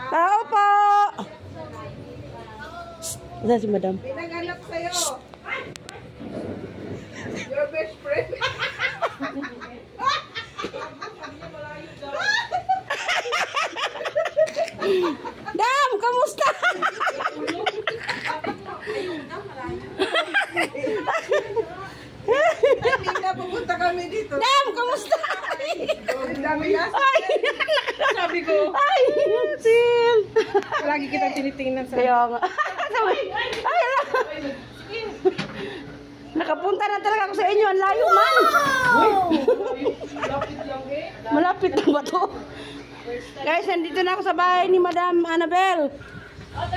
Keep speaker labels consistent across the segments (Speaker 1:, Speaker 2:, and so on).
Speaker 1: Tao po! Saan si madam?
Speaker 2: Pinaganap sa'yo. Your best friend.
Speaker 1: Dam, kamusta?
Speaker 2: Hindi na pupunta kami dito.
Speaker 1: Dam, kamusta?
Speaker 2: Ang dami na.
Speaker 3: Sabi ko,
Speaker 1: Ay, Sil.
Speaker 3: lagi kita tinitingnan sa...
Speaker 1: Kaya nga. Ay, ala. Nakapunta na talaga ako sa inyo. Ang layo man. Malapit lang ba to? Guys, nandito na ako sa bahay ni Madam Annabel.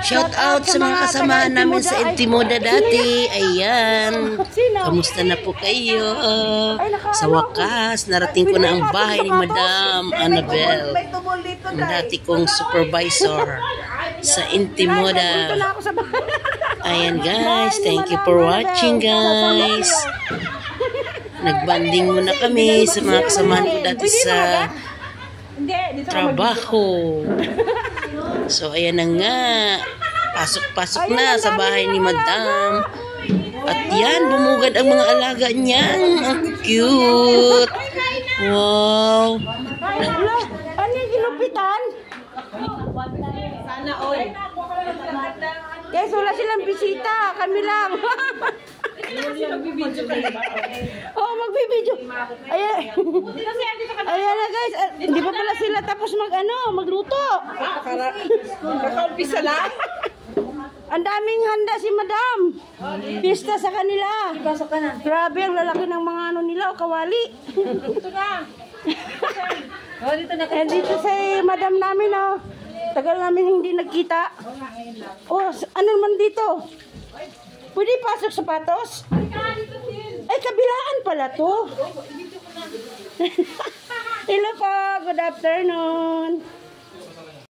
Speaker 4: Shout out sa mga kasamahan namin sa Intimoda dati. Ayan. Kamusta na po kayo? Sa wakas, narating ko na ang bahay ni Madam Annabel.
Speaker 2: May tubol dito
Speaker 4: Ang dati kong supervisor sa Intimoda.
Speaker 1: Nandito na ako sa bahay.
Speaker 4: Ayan guys, thank you for watching guys. Nagbanding muna kami sa mga kasamahan ko dati sa trabaho. So ayan na nga, pasok-pasok na sa bahay ni Madam. At yan, bumugad ang mga alaga niyan. Ang cute. Wow.
Speaker 1: Ano yung ginupitan?
Speaker 3: Sana all.
Speaker 1: Guys, wala silang bisita. Kami lang. Oh, magbibideo. Ayan. Ayan na guys. Hindi pa pala sila tapos magluto.
Speaker 3: Kakaumpisa lang.
Speaker 1: Ang daming handa si Madam. Pista sa kanila. Grabe, ang lalaki ng mga nila, kawali.
Speaker 3: Ito na. Oh, dito na.
Speaker 1: And dito si Madam namin, oh. Tagal namin hindi nagkita. Oh, ano naman dito? Pwede pasok sapatos? Ay, kabilaan pala to. Hello po, good afternoon.